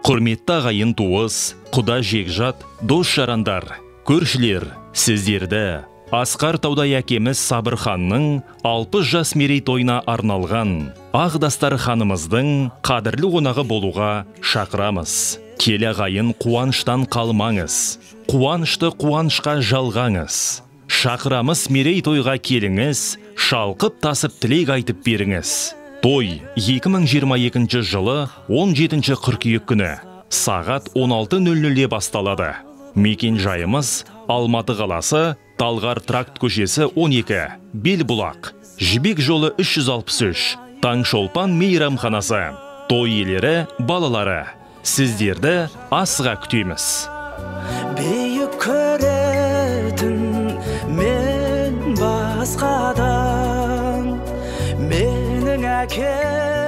Құрметті ағайын туыс, құда жекжат, дос жарандар, көршілер, сіздерді Асқар Таудай әкеміз Сабырханның 60 жас мерейтойына арналған Ағдастар ханымыздың қадірлі қонағы болуға шақырамыз. Келі ағайын қуаныштан қалмаңыз, қуанышты қуанышқа жалғаңыз. Шақырамыз мерейтойға келіңіз, шалқып тасып тілек айтып беріңіз. Той 2022 жылы 17 қыркүйек күні сағат 16:00-де басталады. Мекен жайымыз Алматы қаласы, Талғар тракт көшесі 12, Белбұлақ, Жібек жолы 363, Таңшолпан мейрамханасы. Той иелері, балалары, сіздерді асыға күтеміз. Бейік көретін мен басқадан, менің әкем